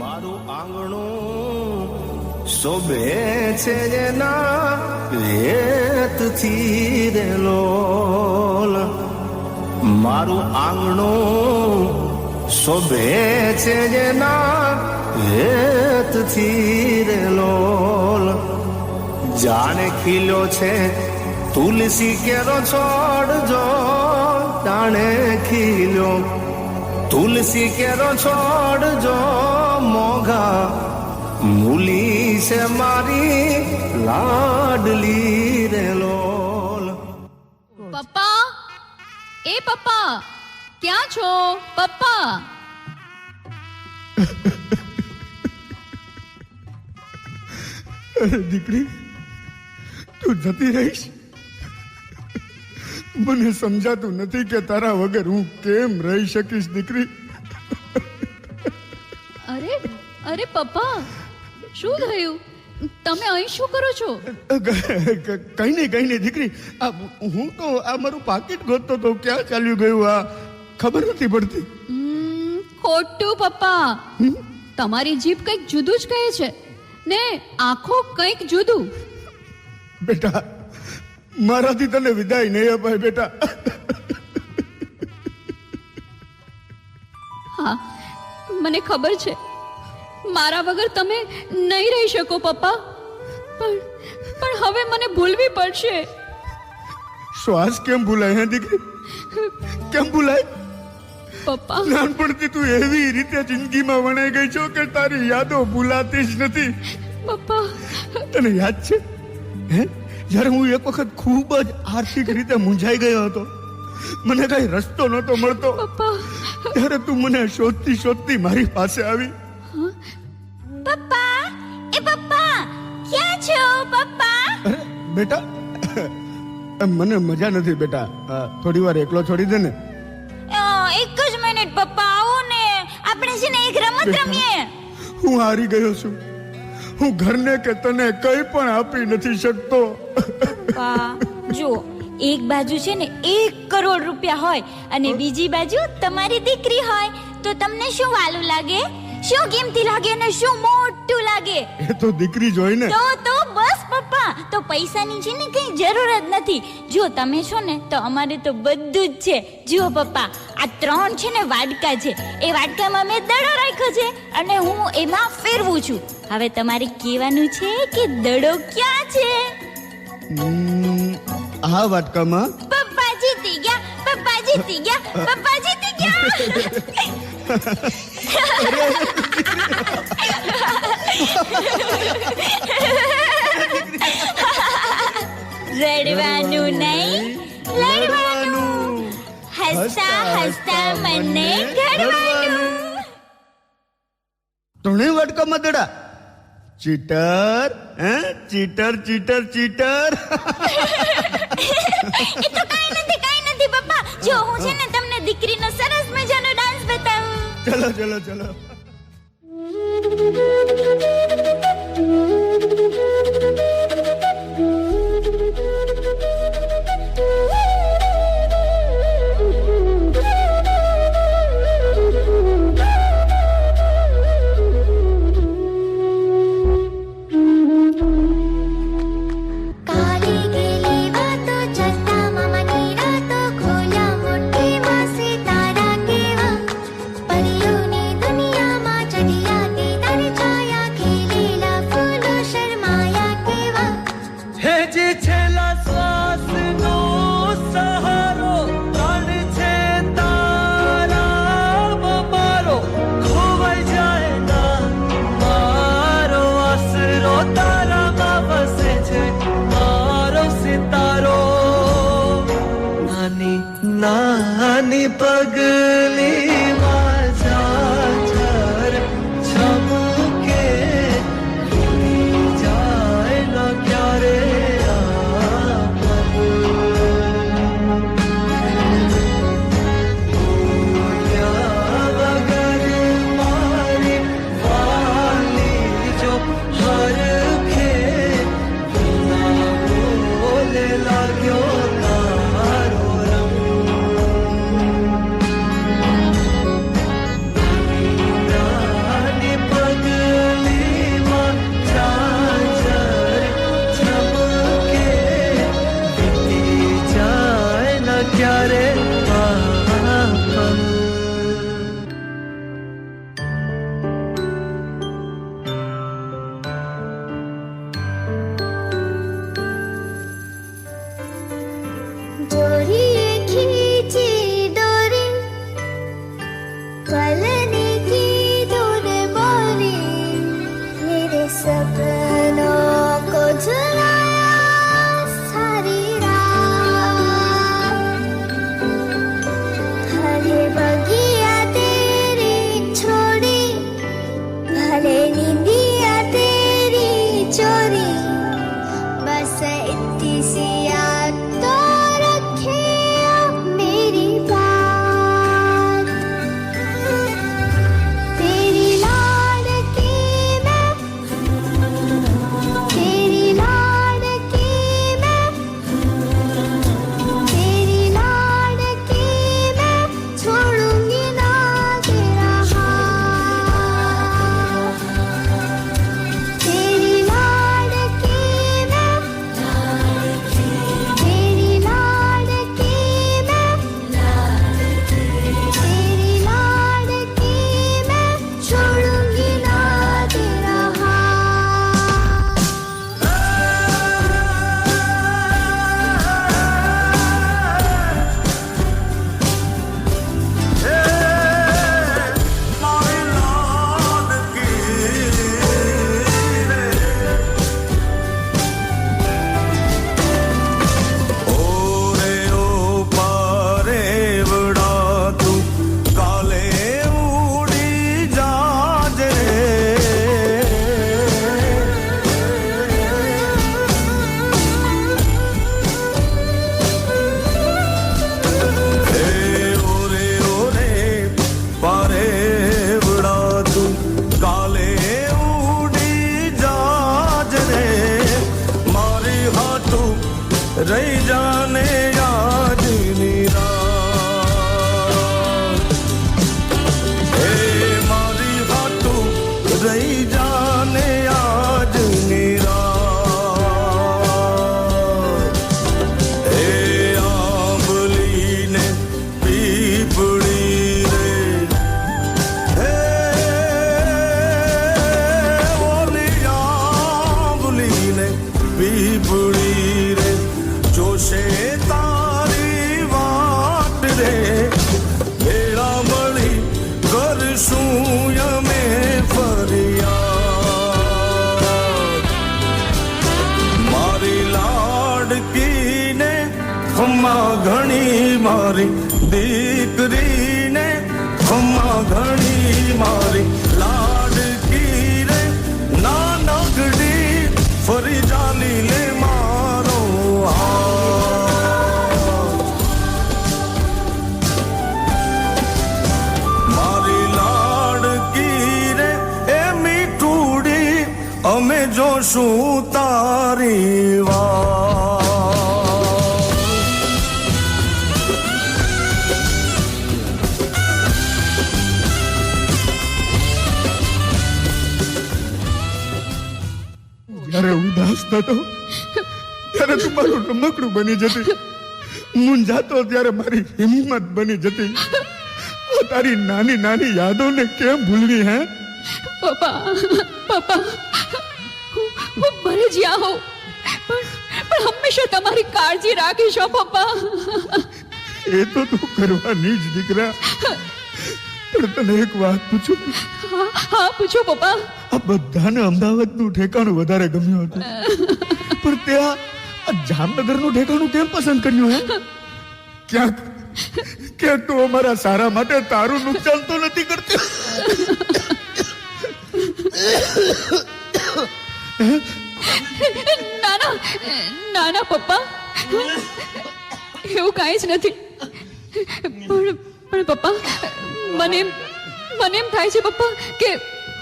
મારું આંગણું શોભે છે જેના રેતથી રેલોલ, મારું આંગણું શોભે છે જેના રેતથી રેલોલ, જાણે ખીલ્યો છે તુલસી કેરો છોડ જો, જાણે ખીલ્યો તુલસી કેરો છોડ જો, મોઘા મૂલી છે મારી લાડલી રેલોલ. પપ્પા, એ પપ્પા, ક્યાં છો પપ્પા? દીકરી, તું જતી રહીશ? મને સમજાતું નથી કે તારા વગર હું કેમ રહી શકીશ દીકરી. અરે અરે પપ્પા, શું થયું? તમે અહીં શું કરો છો? કઈ નહીં દીકરી, હું તો આ મારું પાકીટ ગોતતો તો ક્યાં ચાલ્યું ગયું આ ખબર નથી પડતી. ખોટું પપ્પા, તમારી જીભ કંઈક જુદું જ કહે છે ને આંખો કંઈક જુદું. બેટા, મારાથી તને વિદાય નહીં અપાય બેટા. હા, મને ખબર છે મારા વગર તમે નહીં રહી શકો પપ્પા, પણ હવે મને ભૂલવી પડશે. શ્વાસ કેમ ભૂલાય હે દીકરી, કેમ ભૂલાય? પપ્પા, નાનપણથી તું એવી રીતે જિંદગીમાં વણાઈ ગઈ છો કે તારી યાદો ભૂલાતી જ નથી. પપ્પા, તને યાદ છે હે, જ્યારે હું એક વખત ખૂબ જ આર્થિક રીતે મૂંઝાઈ ગયો હતો, મને કઈ રસ્તો નહોતો મળતો, પપ્પા, ત્યારે તું મને શોધતી શોધતી મારી પાસે આવી. પપ્પા, એ પપ્પા, ક્યાં છો પપ્પા? અરે બેટા, મને મજા નથી બેટા, થોડી વાર એકલો છોડી દે ને. એક જ મિનિટ પપ્પા, આવો ને, આપણે છે ને એક રમત રમીએ. હું હારી ગયો છું, હું ઘરને કે તને કંઈ પણ આપી નથી શકતો. પપ્પા જો, એક બાજુ છે ને 1 કરોડ રૂપિયા હોય અને બીજી બાજુ તમારી દીકરી હોય, તો તમને શું વાલું લાગે? શું કિંમતી લાગે અને શું મોટું લાગે? એ તો દીકરી જોઈ ને. તો બસ પપ્પા, તો પૈસાની છે ને કઈ જરૂર જ નથી. જો તમે છો ને તો અમારે તો બધું જ છે. જુઓ પપ્પા, આ 3 છે ને વાડકા છે, એ વાડકામાં મેં દડો રાખ્યો છે અને હું એમાં ફેરવું છું. હવે તમારે કહેવાનું છે કે દડો ક્યાં છે? આ વાટકામાં. પપ્પા જીતી ગયા, પપ્પા જીતી ગયા, પપ્પા જીતી ગયા. રડવાનું નહીં, લડવાનું, હસતા હસતા મને ઘડવાનું. 3 વાટકામાં દડા. ચીટર, હે? ચીટર ચીટર ચીટર. એ તો કાઈ નથી પપ્પા. જો હું છે ને તમને દીકરીનો સરસ મજાનો ડાન્સ બતાવું. ચલો ચલો ચલો. નાની પગલી માજા છમકે જાય ન ક્યારે વગર મારી વાલી જો હર ખે બોલે લાગ્યો તારો રંગ. રહી જાને આજની રાત હે મારી વાતો રહી જાને આજની રાત હે આંબલીને પીપળી રે હે ઓલી આંબલીને પીપળી રે જોશે તારી વાટ રે ભેળા મળી કરશું અમે ફરિયાદ મારી લાડકીને ખમ્મા ઘણી મારી દીકરીને ખમ્મા ઘણી મારી લાડકી રે નાનકડી ફરી ચાલી લે મારો હાથ મારી લાડકી રે એ મીઠુડી અમે જોશું તારી વાત જ્યારે ઉદાસ થતો ત્યારે તું મારું રમકડું બની જતી મૂંઝાતો ત્યારે મારી હિંમત બની જતી આ તારી નાની નાની યાદોને કેમ ભૂલવી હે પપ્પા પપ્પા હું ભલે જ્યાં હોઉં પણ હંમેશા તમારી કાળજી રાખીશ હો પપ્પા એ તો તું કરવાની જ દીકરા પણ તને એક વાત પૂછું હા પૂછો પપ્પા આ બધાને અમદાવાદનું ઠેકાણું વધારે ગમ્યું હતું પણ ત્યાં આ જામનગરનું ઠેકાણું કેમ પસંદ કર્યું હે ક્યાંક તું અમારા સારા માટે તારું નુકસાન તો નથી કરતી ના પપ્પા એવું કાંઈ જ નથી પણ પપ્પા મને એમ થાય છે પપ્પા કે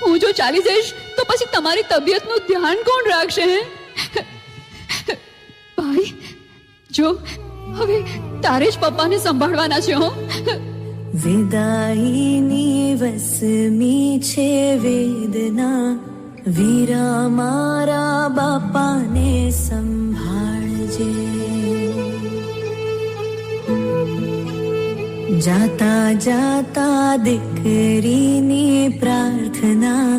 હું જો ચાલી જઈશ તો પછી તમારી તબિયતનું ધ્યાન કોણ રાખશે હે ભાઈ જો હવે તારે જ પપ્પાને સંભાળવાના છે હો વિદાઈની વસમી છે વેદના વીરા મારા બાપાને સંભાળજે જાતા જાતા દીકરીની પ્રાર્થના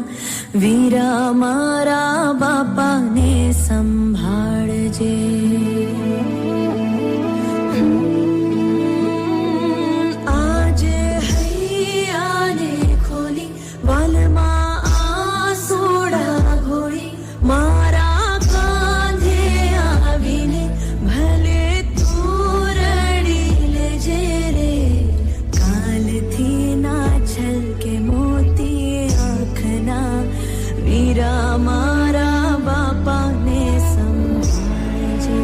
વીરા મારા બાપાને સંભાળજે આજે હૈયાને ખોલી વાલમાં આસોડા ઘોડી મારા કાંધે આવીને ભલે તું રડી લેજે રે કાલથી ના છલકે મોતી આંખના વીરા મારા બાપાને સંભાળજે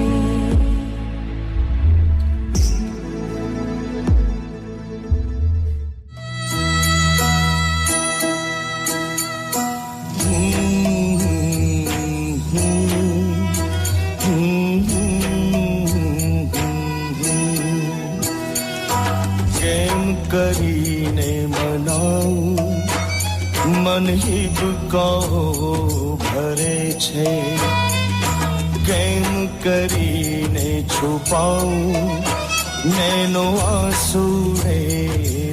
કેમ કરીને મનાવું મન હિબકાઓ ભરે છે કેમ કરીને છુપાવું નૈનો આંસુ રે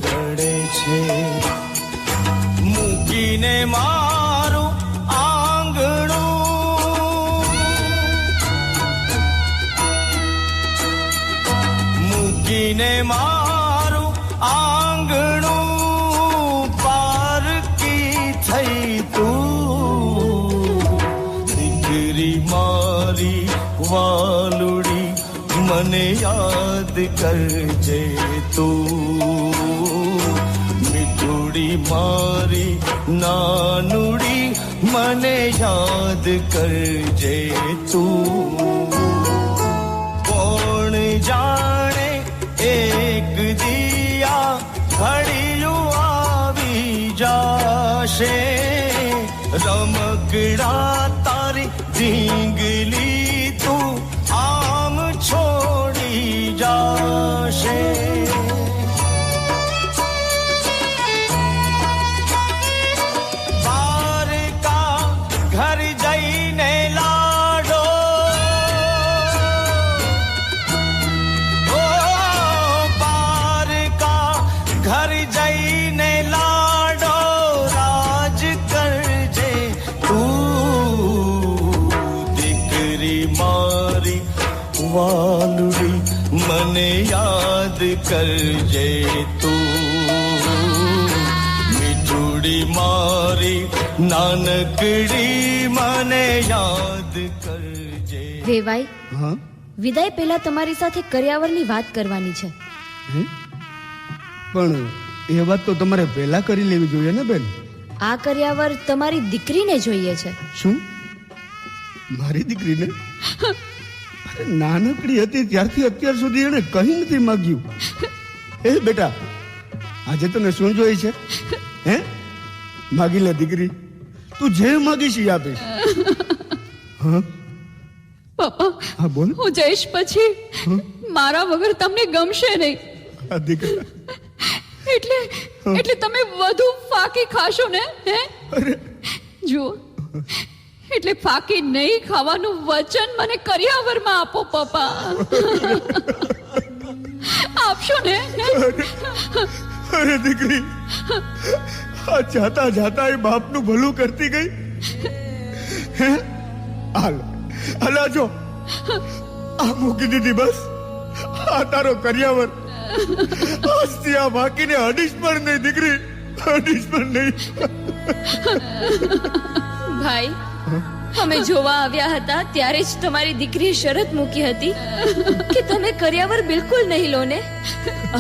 રડે છે મૂકીને મારું આંગણું મૂકીને મારું આંગણું પારકી થઈ તું દીકરી મારી વાલુડી મને યાદ કરજે તું મીઠુડી મારી નાનુડી મને યાદ કરજે તું કોણ જાણે એક દિયા ઘડિયું આવી જાશે રમકડા તારી ઢીંગલી તું આમ છો થશે દ્વારકા ઘર જઈને લાડો ઓ દ્વારકા ઘર જઈને લાડો રાજ કરજે તું દીકરી મારી વાલુડી મને યાદ કરજે તું મીઠુડી મારી નાનકડી મને યાદ કરજે. વેવાઈ, હા વિદાય પહેલા તમારી સાથે કર્યાવરની વાત કરવાની છે. હે? પણ એ વાત તો તમારે પહેલા કરી લેવી જોઈએ ને બેન. આ કર્યાવર તમારી દીકરીને જોઈએ છે. શું? મારી દીકરીને? અરે નાનકડી હતી ત્યારથી અત્યાર સુધી એને કંઈ નથી માગ્યું. એ બેટા, આજે તને શું જોઈએ છે? હે? માગી લે દીકરી, તું જે માગીશ એ આપીશ. હા પપ્પા, હા બોલ. હું જઈશ પછી મારા વગર તમને ગમશે નહીં. આ દીકરા, એટલે તમે વધુ ફાકી ખાશો ને? હે? અરે જુઓ, એટલે ફાકી નહીં ખાવાનું વચન મને કર્યાવરમાં આપો પપ્પા. આપશો ને? અરે દીકરી, આ જાતા જાતા એ બાપનું ભલું કરતી ગઈ. હે? હાલ જો આ મૂકી દીધી, બસ આ તારો કર્યાવર. આજથી આ બાકીને અડીશ પણ નહીં દીકરી, અડીશ પણ નહીં. ભાઈ, અમે જોવા આવ્યા હતા ત્યારે જ તમારી દીકરીએ શરત મૂકી હતી કે તમે કર્યાવર બિલકુલ નહીં લો ને.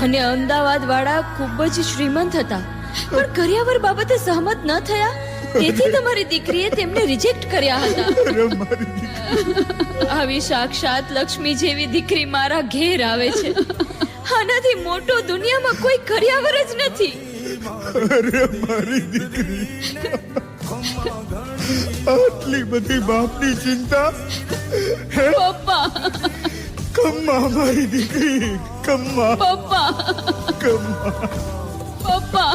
અને અમદાવાદ વાળા ખૂબ જ શ્રીમંત હતા, પણ કર્યાવર બાબતે સહમત ન થયા, તેથી તમારી દીકરીએ તેમને રિજેક્ટ કર્યા હતા. અરે મારી દીકરી, આવી સાક્ષાત લક્ષ્મી જેવી દીકરી મારા ઘેર આવે છે. આનાથી મોટો દુનિયામાં કોઈ કર્યાવર જ નથી. અરે મારી દીકરી, આટલી બધી બાપની ચિંતા. હે પપ્પા, કમ્મા મારી દીકરી, કમ્મા પપ્પા, કમ્મા. પપ્પા.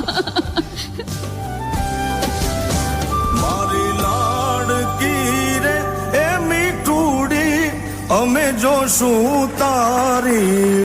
મારી લાડકી રે એ મીઠુડી અમે જોશું તારી